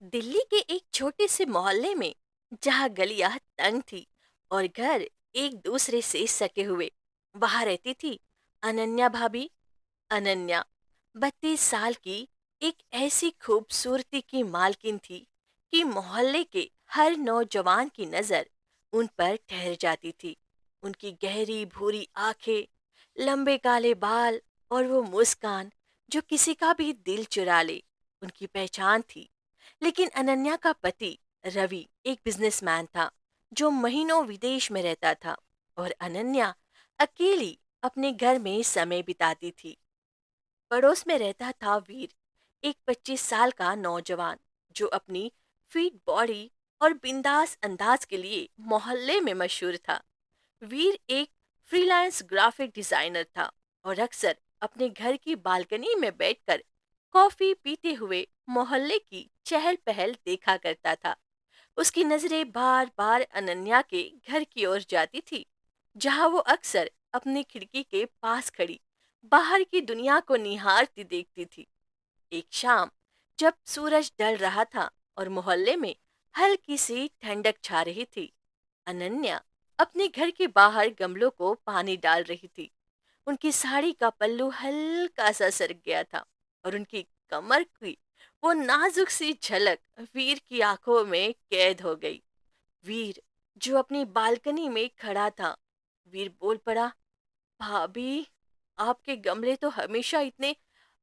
दिल्ली के एक छोटे से मोहल्ले में जहाँ गलियां तंग थी और घर एक दूसरे से सटे हुए, वहां रहती थी अनन्या भाभी। अनन्या 32 साल की एक ऐसी खूबसूरती की मालकिन थी कि मोहल्ले के हर नौजवान की नजर उन पर ठहर जाती थी। उनकी गहरी भूरी आंखें, लंबे काले बाल और वो मुस्कान जो किसी का भी दिल चुरा ले, उनकी पहचान थी। लेकिन अनन्या का पति रवि एक बिजनेसमैन था जो महीनों विदेश में रहता था, और अनन्या अकेली अपने घर में समय बिताती थी। पड़ोस में रहता था वीर, एक 25 साल का नौजवान जो अपनी फिट बॉडी और बिंदास अंदाज के लिए मोहल्ले में मशहूर था। वीर एक फ्रीलांस ग्राफिक डिजाइनर था और अक्सर अपने घर की बालकनी में बैठकर कॉफी पीते हुए मोहल्ले की चहल पहल देखा करता था। उसकी नजरें बार बार अनन्या के घर की ओर जाती थी, जहां वो अक्सर अपनी खिड़की के पास खड़ी बाहर की दुनिया को निहारती देखती थी। एक शाम जब सूरज ढल रहा था और मोहल्ले में हल्की सी ठंडक छा रही थी, अनन्या अपने घर के बाहर गमलों को पानी डाल रही थी। उनकी साड़ी का पल्लू हल्का सा सरक गया था और उनकी कमर की वो नाजुक सी झलक वीर की आंखों में कैद हो गई। वीर जो अपनी बालकनी में खड़ा था, वीर बोल पड़ा, भाभी, आपके गमले तो हमेशा इतने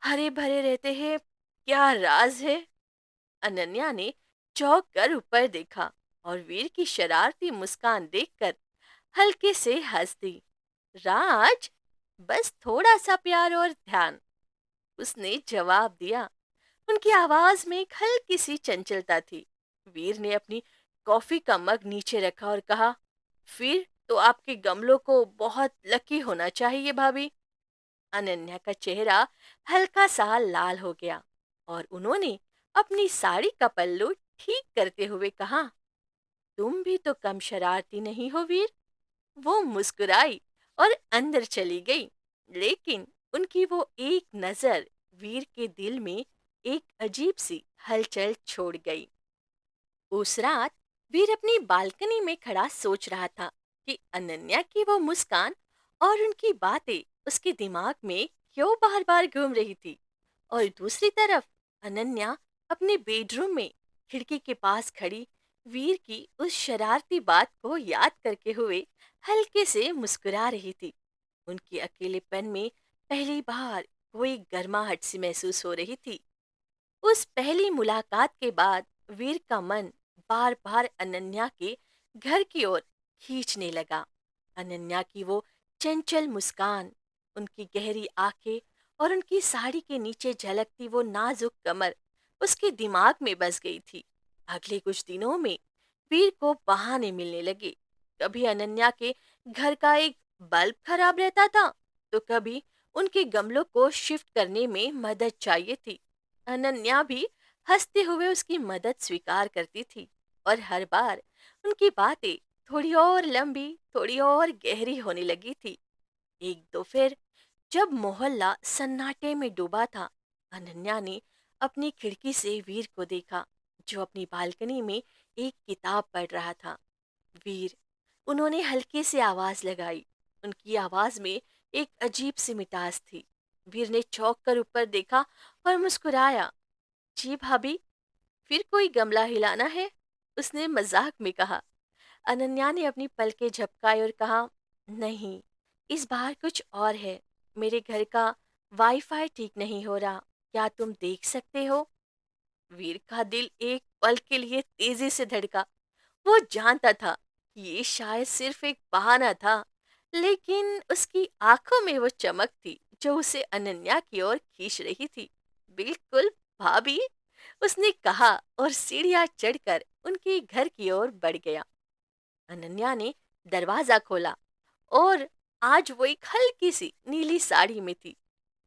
हरे भरे रहते हैं, क्या राज है? अनन्या ने चौंक कर ऊपर देखा और वीर की शरारती मुस्कान देखकर हल्के से हंस दी। राज, बस थोड़ा सा प्यार और ध्यान, उसने जवाब दिया। उनकी आवाज में एक हल्की सी चंचलता थी। वीर ने अपनी कॉफी का मग नीचे रखा और कहा, फिर तो आपके गमलों को बहुत लकी होना चाहिए भाभी। अनन्या का चेहरा हल्का सा लाल हो गया और उन्होंने अपनी साड़ी का पल्लू ठीक करते हुए कहा, तुम भी तो कम शरारती नहीं हो वीर। वो मुस्कुराई और अंदर चली गई, लेकिन उनकी वो एक नजर वीर के दिल में एक अजीब सी हलचल छोड़ गई। उस रात वीर अपनी बालकनी में खड़ा सोच रहा था कि अनन्या की वो मुस्कान और उनकी बातें उसके दिमाग में क्यों बार बार घूम रही थी। और दूसरी तरफ अनन्या अपने बेडरूम में खिड़की के पास खड़ी वीर की उस शरारती बात को याद करके हुए हल्के से मुस्कुरा रही थी। उनके अकेलेपन में पहली बार कोई गर्माहट सी महसूस हो रही थी। उस पहली मुलाकात के बाद वीर का मन बार बार अनन्या के घर की ओर खींचने लगा। अनन्या की वो चंचल मुस्कान, उनकी गहरी आंखें और उनकी साड़ी के नीचे झलकती वो नाजुक कमर उसके दिमाग में बस गई थी। अगले कुछ दिनों में वीर को बहाने मिलने लगे। कभी अनन्या के घर का एक बल्ब खराब रहता था, तो कभी उनके गमलों को शिफ्ट करने में मदद चाहिए थी। अनन्या भी हंसते हुए उसकी मदद स्वीकार करती थी, और हर बार उनकी बातें थोड़ी और लंबी, थोड़ी और गहरी होने लगी थी। एक दो फिर जब मोहल्ला सन्नाटे में डूबा था, अनन्या ने अपनी खिड़की से वीर को देखा, जो अपनी बालकनी में एक किताब पढ़ रहा था। वीर, उन्होंने हल्के से आवाज लगाई। उनकी आवाज में एक अजीब सी मिठास थी। वीर ने चौंक कर ऊपर देखा और मुस्कुराया। जी भाभी, फिर कोई गमला हिलाना है? उसने मजाक में कहा। अनन्या ने अपनी पलकें झपकाई और कहा, नहीं, इस बार कुछ और है। मेरे घर का वाईफाई ठीक नहीं हो रहा, क्या तुम देख सकते हो? वीर का दिल एक पल के लिए तेजी से धड़का। वो जानता था कि ये शायद सिर्फ एक बहाना था, लेकिन उसकी आंखों में वो चमक थी जो उसे अनन्या की ओर खींच रही थी। बिल्कुल भाभी, उसने कहा और सीढ़ियां चढ़कर उनके घर की ओर बढ़ गया। अनन्या ने दरवाजा खोला और आज वो एक हल्की सी नीली साड़ी में थी,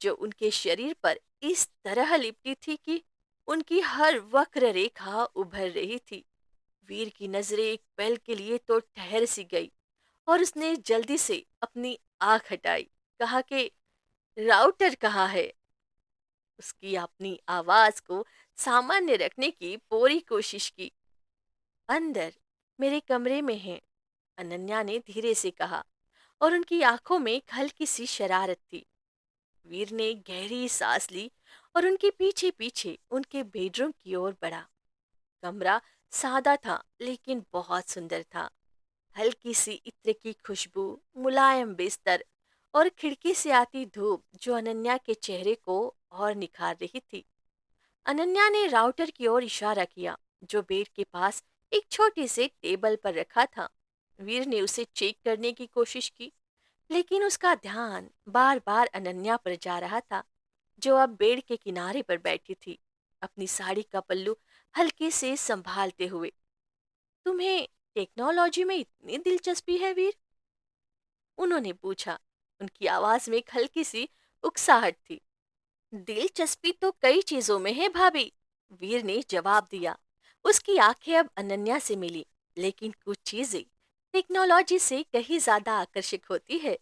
जो उनके शरीर पर इस तरह लिपटी थी कि उनकी हर वक्र रेखा उभर रही थी। वीर की नजरें एक पल के लिए तो ठहर सी गई और उसने जल्दी से अपनी आंख हटाई, कहा कि राउटर कहाँ है? उसकी अपनी आवाज को सामान्य रखने की पूरी कोशिश की। अंदर मेरे कमरे में है, अनन्या ने धीरे से कहा, और उनकी आंखों में एक हल्की सी शरारत थी। वीर ने गहरी सांस ली और उनके पीछे पीछे उनके बेडरूम की ओर बढ़ा। कमरा सादा था लेकिन बहुत सुंदर था। हल्की सी इत्र की खुशबू, मुलायम बिस्तर और खिड़की से आती धूप जो अनन्या के चेहरे को और निखार रही थी। अनन्या ने राउटर की ओर इशारा किया, जो बेड के पास एक छोटे से टेबल पर रखा था। वीर ने उसे चेक करने की कोशिश की, लेकिन उसका ध्यान बार बार अनन्या पर जा रहा था, जो अब बेड के किनारे पर बैठी थी, अपनी साड़ी का पल्लू हल्के से संभालते हुए। तुम्हें टेक्नोलॉजी में इतनी दिलचस्पी है वीर? उन्होंने पूछा। उनकी आवाज में एक हल्की सी उकसाहट थी। दिलचस्पी तो कई चीजों में है भाभी, वीर ने जवाब दिया। उसकी आंखें अब अनन्या से मिली, लेकिन कुछ चीजें टेक्नोलॉजी से कहीं ज्यादा आकर्षक होती है।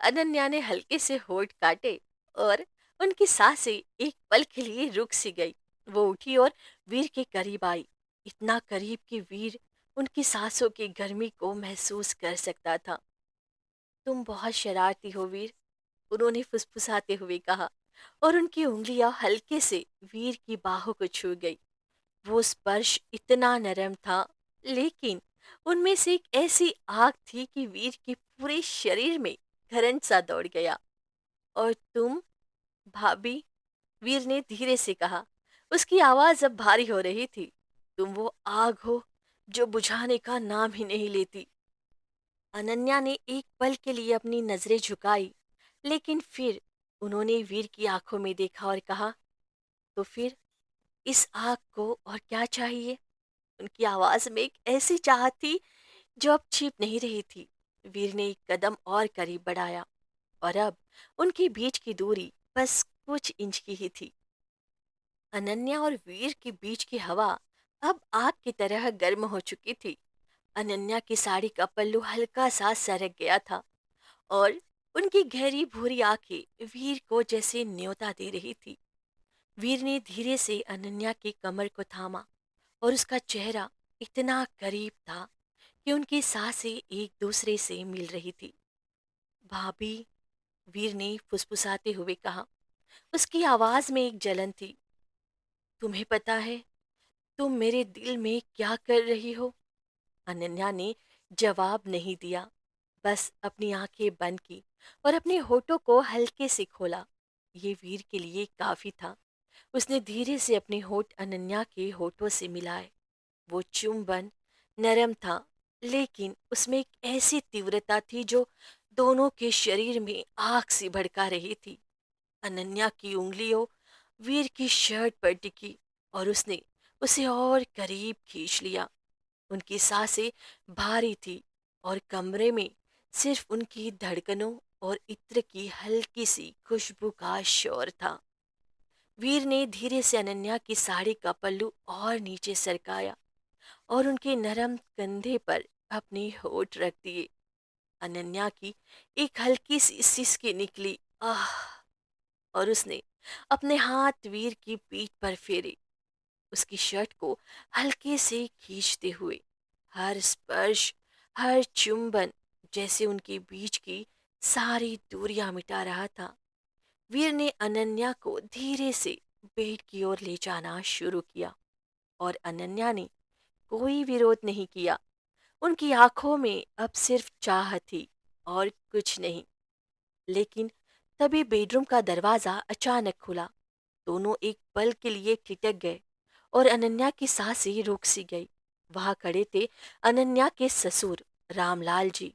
अनन्या ने हल्के से होंठ काटे और उनकी सांसें एक पल के लिए रुक सी गई। वो उठी और वीर के करीब आई, इतना करीब कि वीर उनकी सांसों की गर्मी को महसूस कर सकता था। तुम बहुत शरारती हो वीर, उन्होंने फुसफुसाते हुए कहा, और उनकी उंगलियां हल्के से वीर की बाहों को छू गई। वो स्पर्श इतना नरम था, लेकिन उनमें से एक ऐसी आग थी कि वीर के पूरे शरीर में करंट सा दौड़ गया। और तुम भाभी, वीर ने धीरे से कहा। उसकी आवाज अब भारी हो रही थी। तुम वो आग हो जो बुझाने का नाम ही नहीं लेती। अनन्या ने एक पल के लिए अपनी नजरें झुकाई, लेकिन फिर उन्होंने वीर की आंखों में देखा और कहा, तो फिर इस आग को और क्या चाहिए? उनकी आवाज में एक ऐसी चाहत थी जो अब छिप नहीं रही थी। वीर ने एक कदम और करीब बढ़ाया, और अब उनके बीच की दूरी बस कुछ इंच की ही थी। अनन्या और वीर के बीच की हवा अब आग की तरह गर्म हो चुकी थी। अनन्या की साड़ी का पल्लू हल्का सा सरक गया था, और उनकी गहरी भूरी आंखें वीर को जैसे न्योता दे रही थी। वीर ने धीरे से अनन्या की कमर को थामा, और उसका चेहरा इतना करीब था कि उनकी सांसें एक दूसरे से मिल रही थी। भाभी, वीर ने फुसफुसाते हुए कहा। उसकी आवाज में एक जलन थी। तुम्हें पता है तुम मेरे दिल में क्या कर रही हो? अनन्या ने जवाब नहीं दिया, बस अपनी आंखें बंद की और अपने होठों को हल्के से खोला। ये वीर के लिए काफी था। उसने धीरे से अपने होठ अनन्या के होठों से मिलाए। वो चुंबन नरम था, लेकिन उसमें एक ऐसी तीव्रता थी जो दोनों के शरीर में आग सी भड़का रही थी। अनन्या की उंगलियों वीर की शर्ट पर टिकी, और उसने उसे और करीब खींच लिया। उनकी सांसें भारी थी, और कमरे में सिर्फ उनकी धड़कनों और इत्र की हल्की सी खुशबू का शोर था। वीर ने धीरे से अनन्या की साड़ी का पल्लू और नीचे सरकाया, और उनके नरम कंधे पर अपने होठ रख दिए। अनन्या की एक हल्की सी सिसकी निकली, आह, और उसने अपने हाथ वीर की पीठ पर फेरे, उसकी शर्ट को हल्के से खींचते हुए। हर स्पर्श, हर चुंबन जैसे उनके बीच की सारी दूरियां मिटा रहा था। वीर ने अनन्या को धीरे से बेड की ओर ले जाना शुरू किया, और अनन्या ने कोई विरोध नहीं किया। उनकी आंखों में अब सिर्फ चाह थी और कुछ नहीं। लेकिन तभी बेडरूम का दरवाजा अचानक खुला। दोनों एक पल के लिए ठिठक गए, और अनन्या की सांसें रुक सी गई। वहां खड़े थे अनन्या के ससुर रामलाल जी,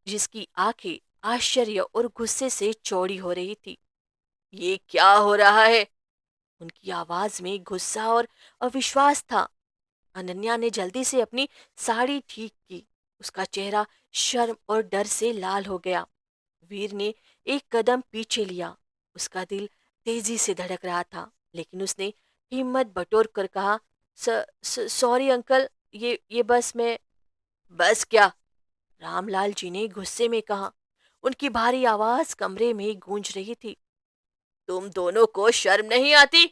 जिसकी आंखें आश्चर्य और गुस्से से चौड़ी हो रही थी। ये क्या हो रहा है? उनकी आवाज में गुस्सा और अविश्वास था। अनन्या ने जल्दी से अपनी साड़ी ठीक की। उसका चेहरा शर्म और डर से लाल हो गया। वीर ने एक कदम पीछे लिया। उसका दिल तेजी से धड़क रहा था, लेकिन उसने हिम्मत बटोर कर कहा, सॉरी अंकल, ये बस मैं। बस क्या? रामलाल जी ने गुस्से में कहा। उनकी भारी आवाज कमरे में गूंज रही थी। तुम दोनों को शर्म नहीं आती?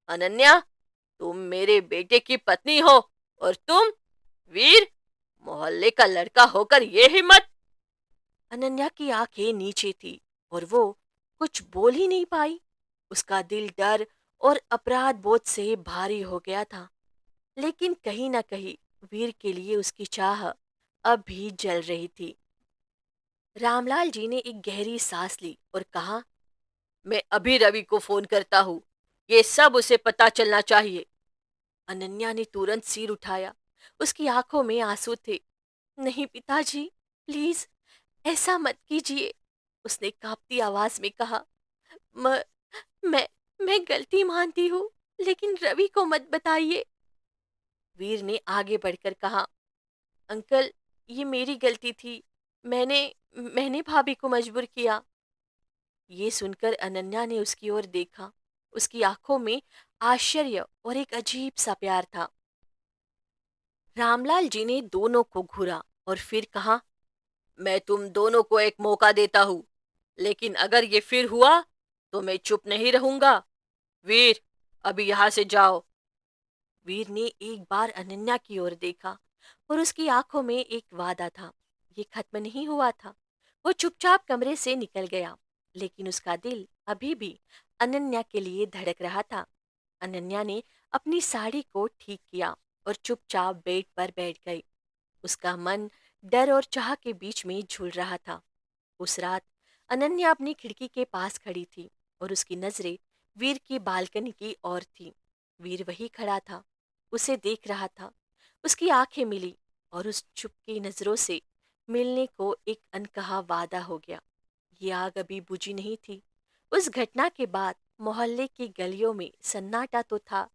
अनन्या, तुम मेरे बेटे की पत्नी हो, और तुम, वीर, मोहल्ले का लड़का होकर ये हिम्मत! अनन्या की आंखें नीचे थी और वो कुछ बोल ही नहीं पाई। उसका दिल डर और अपराध बोध से भारी हो गया था, लेकिन कहीं न कहीं वीर के लिए उसकी चाह अब भी जल रही थी। रामलाल जी ने एक गहरी सांस ली और कहा, मैं अभी रवि को फोन करता हूँ। ये सब उसे पता चलना चाहिए। अनन्या ने तुरंत सिर उठाया। उसकी आंखों में आंसू थे। नहीं पिताजी, प्लीज ऐसा मत कीजिए, उसने कांपती आवाज में कहा। म, मैं मैं गलती मानती हूँ, लेकिन रवि को मत बताइए। वीर ने आगे बढ़कर कहा, अंकल, ये मेरी गलती थी। मैंने मैंने भाभी को मजबूर किया। ये सुनकर अनन्या ने उसकी ओर देखा। उसकी आंखों में आश्चर्य और एक अजीब सा प्यार था। रामलाल जी ने दोनों को घूरा और फिर कहा, मैं तुम दोनों को एक मौका देता हूं, लेकिन अगर ये फिर हुआ तो मैं चुप नहीं रहूंगा। वीर, अभी यहां से जाओ। वीर ने एक बार अनन्या की ओर देखा और उसकी आंखों में एक वादा था। ये खत्म नहीं हुआ था। वो चुपचाप कमरे से निकल गया, लेकिन उसका दिल अभी भी अनन्या के लिए धड़क रहा था। अनन्या ने अपनी साड़ी को ठीक किया और चुपचाप बेड पर बैठ गई। उसका मन डर और चाह के बीच में झूल रहा था। उस रात अनन्या अपनी खिड़की के पास खड़ी थी और उसकी नजरें वीर की बालकनी की ओर थी। वीर वही खड़ा था, उसे देख रहा था। उसकी आंखें मिली और उस चुपकी नजरों से मिलने को एक अनकहा वादा हो गया। ये आग अभी बुझी नहीं थी। उस घटना के बाद मोहल्ले की गलियों में सन्नाटा तो था,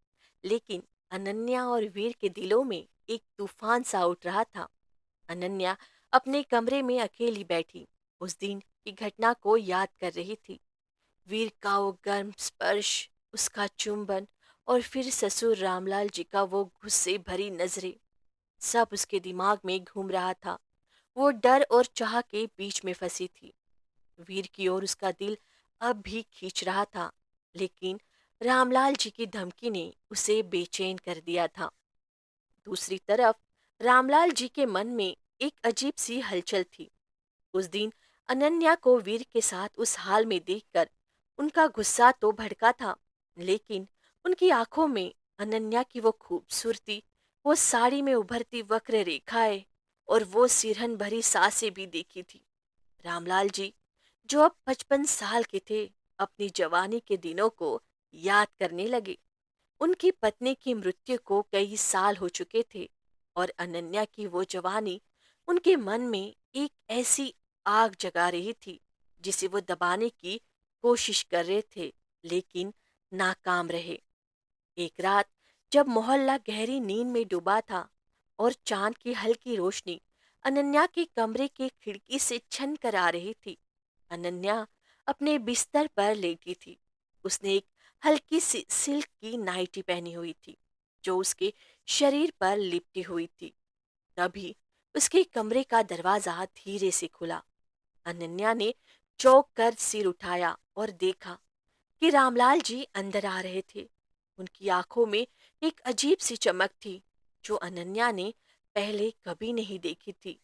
लेकिन अनन्या और वीर के दिलों में एक तूफान सा उठ रहा था। अनन्या अपने कमरे में अकेली बैठी उस दिन की घटना को याद कर रही थी। वीर का वो गर्म स्पर्श, उसका चुंबन, और फिर ससुर रामलाल जी का वो गुस्से भरी नजरें, सब उसके दिमाग में घूम रहा था। वो डर और चाह के बीच में फंसी थी। वीर की ओर उसका दिल अब भी खींच रहा था, लेकिन रामलाल जी की धमकी ने उसे बेचैन कर दिया था। दूसरी तरफ रामलाल जी के मन में एक अजीब सी हलचल थी। उस दिन अनन्या को वीर के साथ उस हाल में देखकर उनका गुस्सा तो भड़का था, लेकिन उनकी आंखों में अनन्या की वो खूबसूरती, वो साड़ी में उभरती वक्र रेखाएं और वो सिरहन भरी सांसें भी देखी थी। रामलाल जी, जो अब 55 साल के थे, अपनी जवानी के दिनों को याद करने लगे। उनकी पत्नी की मृत्यु को कई साल हो चुके थे और अनन्या की वो जवानी उनके मन में एक ऐसी आग जगा रही थी जिसे वो दबाने की कोशिश कर रहे थे, लेकिन नाकाम रहे। एक रात जब मोहल्ला गहरी नींद में डूबा था और चांद की हल्की रोशनी अनन्या के कमरे की खिड़की से छन कर आ रही थी, अनन्या अपने बिस्तर पर लेटी थी। उसने एक हल्की सी सिल्क की नाइटी पहनी हुई थी जो उसके शरीर पर लिपटी हुई थी। तभी उसके कमरे का दरवाजा धीरे से खुला। अनन्या ने चौंक कर सिर उठाया और देखा कि रामलाल जी अंदर आ रहे थे। उनकी आंखों में एक अजीब सी चमक थी जो अनन्या ने पहले कभी नहीं देखी थी।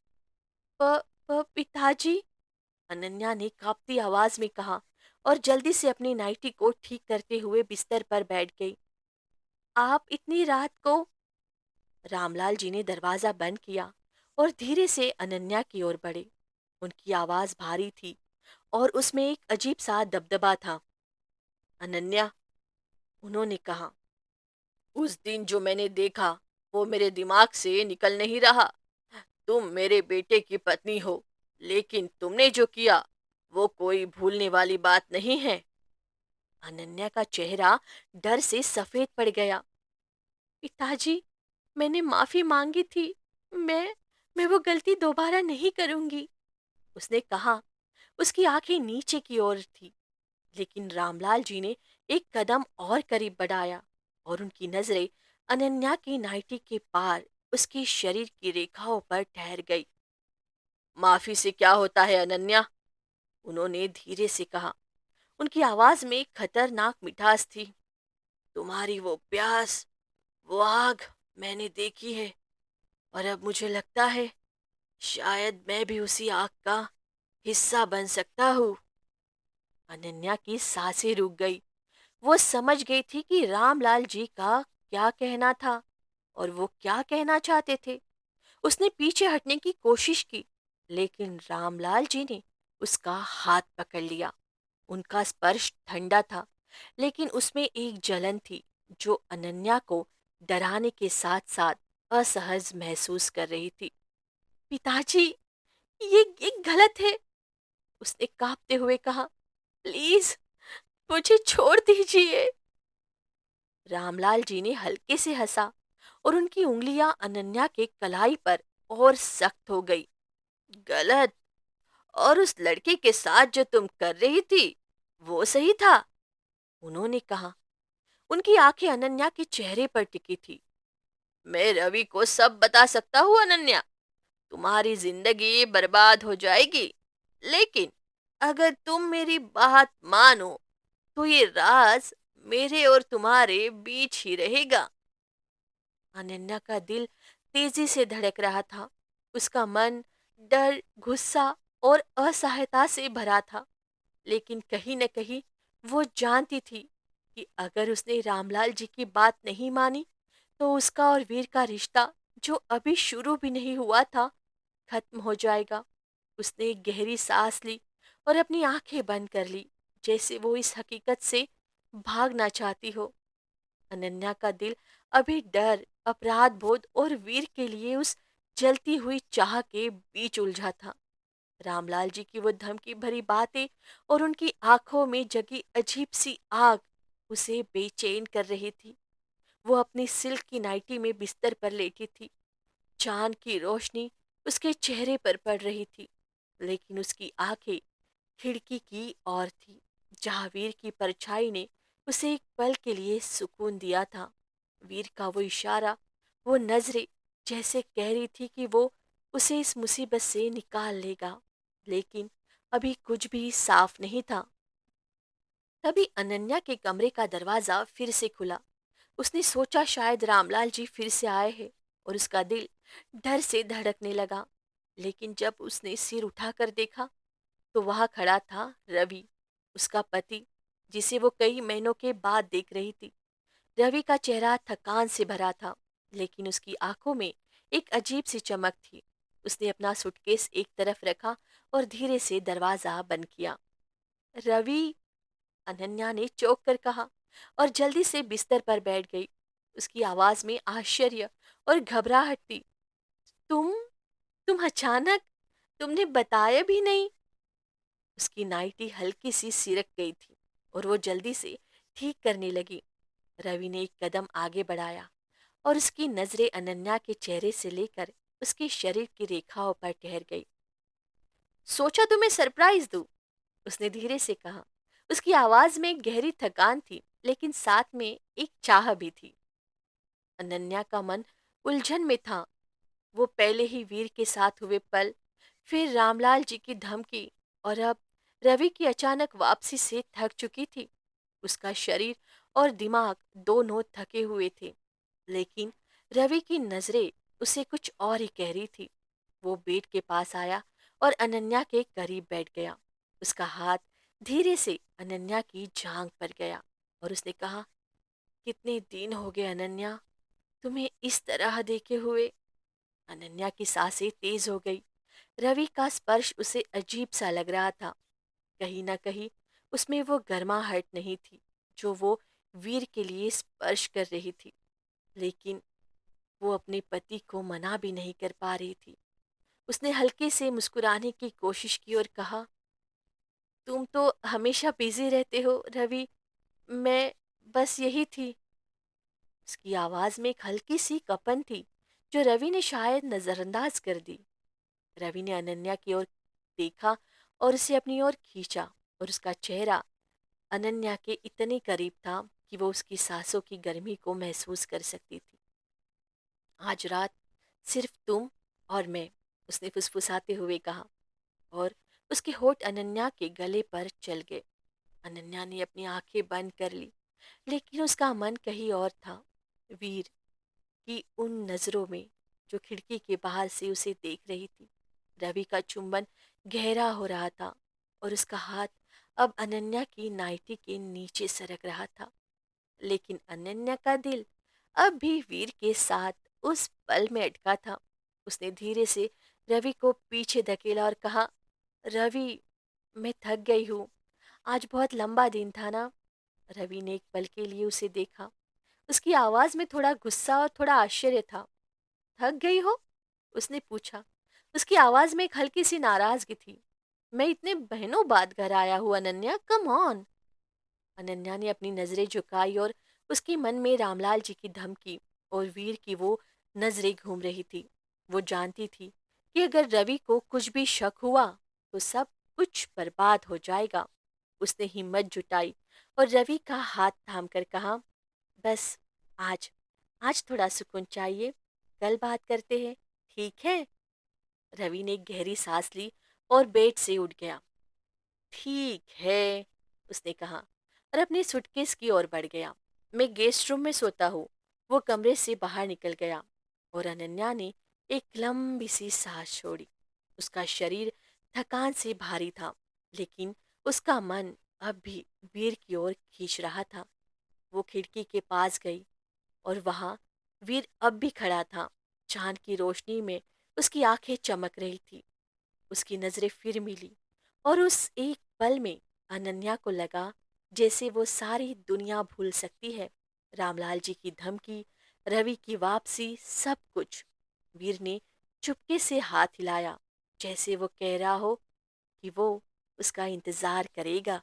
पिताजी, अनन्या ने कांपती आवाज में कहा और जल्दी से अपनी नाइटी को ठीक करते हुए बिस्तर पर बैठ गई। आप इतनी रात को? रामलाल जी ने दरवाजा बंद किया और धीरे से अनन्या की ओर बढ़े। उनकी आवाज भारी थी और उसमें एक अजीब सा दबदबा था। अनन्या, उन्होंने कहा, उस दिन जो मैंने देखा वो मेरे दिमाग से निकल नहीं रहा। तुम मेरे बेटे की पत्नी हो, लेकिन तुमने जो किया वो कोई भूलने वाली बात नहीं है। अनन्या का चेहरा डर से सफेद पड़ गया। पिताजी, मैंने माफी मांगी थी। मैं मैं वो गलती दोबारा नहीं करूंगी, उसने कहा। उसकी आंखें नीचे की ओर थी, लेकिन रामलाल जी ने एक कदम और करीब बढ़ाया और उनकी नजरें अनन्या की नाइटी के पार उसके शरीर की रेखाओं पर ठहर गई। माफी से क्या होता है अनन्या? उन्होंने धीरे से कहा। उनकी आवाज में एक खतरनाक मिठास थी। तुम्हारी वो प्यास, वो आग मैंने देखी है, और अब मुझे लगता है शायद मैं भी उसी आग का हिस्सा बन सकता हूँ। अनन्या की सांसें रुक गई। वो समझ गई थी कि रामलाल जी का क्या कहना था और वो क्या कहना चाहते थे। उसने पीछे हटने की कोशिश की, लेकिन रामलाल जी ने उसका हाथ पकड़ लिया। उनका स्पर्श ठंडा था, लेकिन उसमें एक जलन थी जो अनन्या को डराने के साथ साथ असहज महसूस कर रही थी। पिताजी, ये गलत है, उसने कांपते हुए कहा। प्लीज मुझे छोड़ दीजिए। रामलाल जी ने हल्के से हंसा और उनकी उंगलियां अनन्या के कलाई पर और सख्त हो गई। गलत? और उस लड़के के साथ जो तुम कर रही थी वो सही था? उन्होंने कहा। उनकी आंखें अनन्या के चेहरे पर टिकी थी। मैं रवि को सब बता सकता हूँ अनन्या, तुम्हारी जिंदगी बर्बाद हो जाएगी, लेकिन अगर तुम मेरी बात मानो तो ये राज मेरे और तुम्हारे बीच ही रहेगा। अनन्या का दिल तेजी से धड़क रहा था। उसका मन डर, गुस्सा और असहायता से भरा था, लेकिन कहीं न कहीं वो जानती थी कि अगर उसने रामलाल जी की बात नहीं मानी तो उसका और वीर का रिश्ता, जो अभी शुरू भी नहीं हुआ था, खत्म हो जाएगा। उसने एक गहरी सांस ली और अपनी आंखें बंद कर ली, जैसे वो इस हकीकत से भागना चाहती हो। अनन्या का दिल अभी डर, अपराध बोध और वीर के लिए उस जलती हुई चाह के बीच उलझा था। रामलाल जी की वो धमकी भरी बातें और उनकी आंखों में जगी अजीब सी आग उसे बेचैन कर रही थी। वो अपनी सिल्क की नाइटी में बिस्तर पर लेटी थी। चांद की रोशनी उसके चेहरे पर पड़ रही थी, लेकिन उसकी आंखें खिड़की की ओर थी, जहां वीर की परछाई ने उसे एक पल के लिए सुकून दिया था। वीर का वो इशारा, वो नजरें, जैसे कह रही थी कि वो उसे इस मुसीबत से निकाल लेगा, लेकिन अभी कुछ भी साफ नहीं था। तभी अनन्या के कमरे का दरवाजा फिर से खुला। उसने सोचा शायद रामलाल जी फिर से आए हैं, और उसका दिल डर से धड़कने लगा। लेकिन जब उसने सिर उठाकर देखा तो वहां खड़ा था रवि, उसका पति, जिसे वो कई महीनों के बाद देख रही थी। रवि का चेहरा थकान से भरा था, लेकिन उसकी आंखों में एक अजीब सी चमक थी। उसने अपना सूटकेस एक तरफ रखा और धीरे से दरवाजा बंद किया। रवि, अनन्या ने चौंक कर कहा और जल्दी से बिस्तर पर बैठ गई। उसकी आवाज में आश्चर्य और घबराहट थी। तुम तुम अचानक, तुमने बताया भी नहीं। उसकी नाइटी हल्की सी सिरक गई थी और वो जल्दी से ठीक करने लगी। रवि ने एक कदम आगे बढ़ाया और उसकी नजरें अनन्या के चेहरे से लेकर उसके शरीर की रेखाओं पर ठहर गई। सोचा तुम्हें सरप्राइज दूं, उसने धीरे से कहा। उसकी आवाज में एक गहरी थकान थी, लेकिन साथ में एक चाह भी थी। अनन्या का मन उलझन में था। वो पहले ही वीर के साथ हुए पल, फिर रामलाल जी की धमकी, और अब रवि की अचानक वापसी से थक चुकी थी। उसका शरीर और दिमाग दोनों थके हुए थे, लेकिन रवि की नजरें उसे कुछ और ही कह रही थी। वो बेड के पास आया और अनन्या के करीब बैठ गया। उसका हाथ धीरे से अनन्या की जांघ पर गया और उसने कहा, कितने दिन हो गए अनन्या, तुम्हें इस तरह देखे हुए। अनन्या की सांसें तेज हो गई। रवि का स्पर्श उसे अजीब सा लग रहा था। कहीं ना कहीं उसमें वो गर्माहट नहीं थी जो वो वीर के लिए स्पर्श कर रही थी, लेकिन वो अपने पति को मना भी नहीं कर पा रही थी। उसने हल्के से मुस्कुराने की कोशिश की और कहा, तुम तो हमेशा बिजी रहते हो रवि, मैं बस यही थी। उसकी आवाज में एक हल्की सी कपन थी जो रवि ने शायद नजरअंदाज कर दी। रवि ने अनन्या की ओर देखा और उसे अपनी ओर खींचा, और उसका चेहरा अनन्या के इतने करीब था कि वो उसकी सांसों की गर्मी को महसूस कर सकती थी। आज रात सिर्फ तुम और मैं, उसने फुसफुसाते हुए कहा, और उसके होठ अनन्या के गले पर चल गए। अनन्या ने अपनी आंखें बंद कर ली, लेकिन उसका मन कहीं और था। वीर की उन नजरों में जो खिड़की के बाहर से उसे देख रही थी। रवि का चुंबन गहरा हो रहा था और उसका हाथ अब अनन्या की नाइटी के नीचे सरक रहा था। लेकिन अनन्या का दिल अब भी वीर के साथ उस पल में अटका था। उसने धीरे से रवि को पीछे धकेला और कहा, रवि, मैं थक गई हूँ। आज बहुत लंबा दिन था ना। रवि ने एक पल के लिए उसे देखा। उसकी आवाज में थोड़ा गुस्सा और थोड़ा आश्चर्य था। थक गई हो? उसने पूछा। उसकी आवाज में एक हल्की सी नाराजगी थी। मैं इतने बहनों बाद घर आया हूँ अनन्या, कम ऑन। अनन्या ने अपनी नजरें झुकाई और उसके मन में रामलाल जी की धमकी और वीर की वो नजरें घूम रही थी। वो जानती थी कि अगर रवि को कुछ भी शक हुआ तो सब कुछ बर्बाद हो जाएगा। उसने हिम्मत जुटाई और रवि का हाथ थामकर कहा, बस आज आज थोड़ा सुकून चाहिए, कल बात करते हैं, ठीक है? रवि ने एक गहरी सांस ली और बेड से उठ गया। ठीक है, उसने कहा और अपनी सूटकेस की ओर बढ़ गया। मैं गेस्ट रूम में सोता हूँ। वो कमरे से बाहर निकल गया और अनन्या ने एक लंबी सी सांस छोड़ी। उसका शरीर थकान से भारी था, लेकिन उसका मन अब भी वीर की ओर खींच रहा था। वो खिड़की के पास गई और वहां वीर अब भी खड़ा था। चांद की रोशनी में उसकी आंखें चमक रही थी। उसकी नजरें फिर मिली और उस एक पल में अनन्या को लगा जैसे वो सारी दुनिया भूल सकती है। रामलाल जी की धमकी, रवि की वापसी, सब कुछ। वीर ने चुपके से हाथ हिलाया, जैसे वो कह रहा हो कि वो उसका इंतजार करेगा।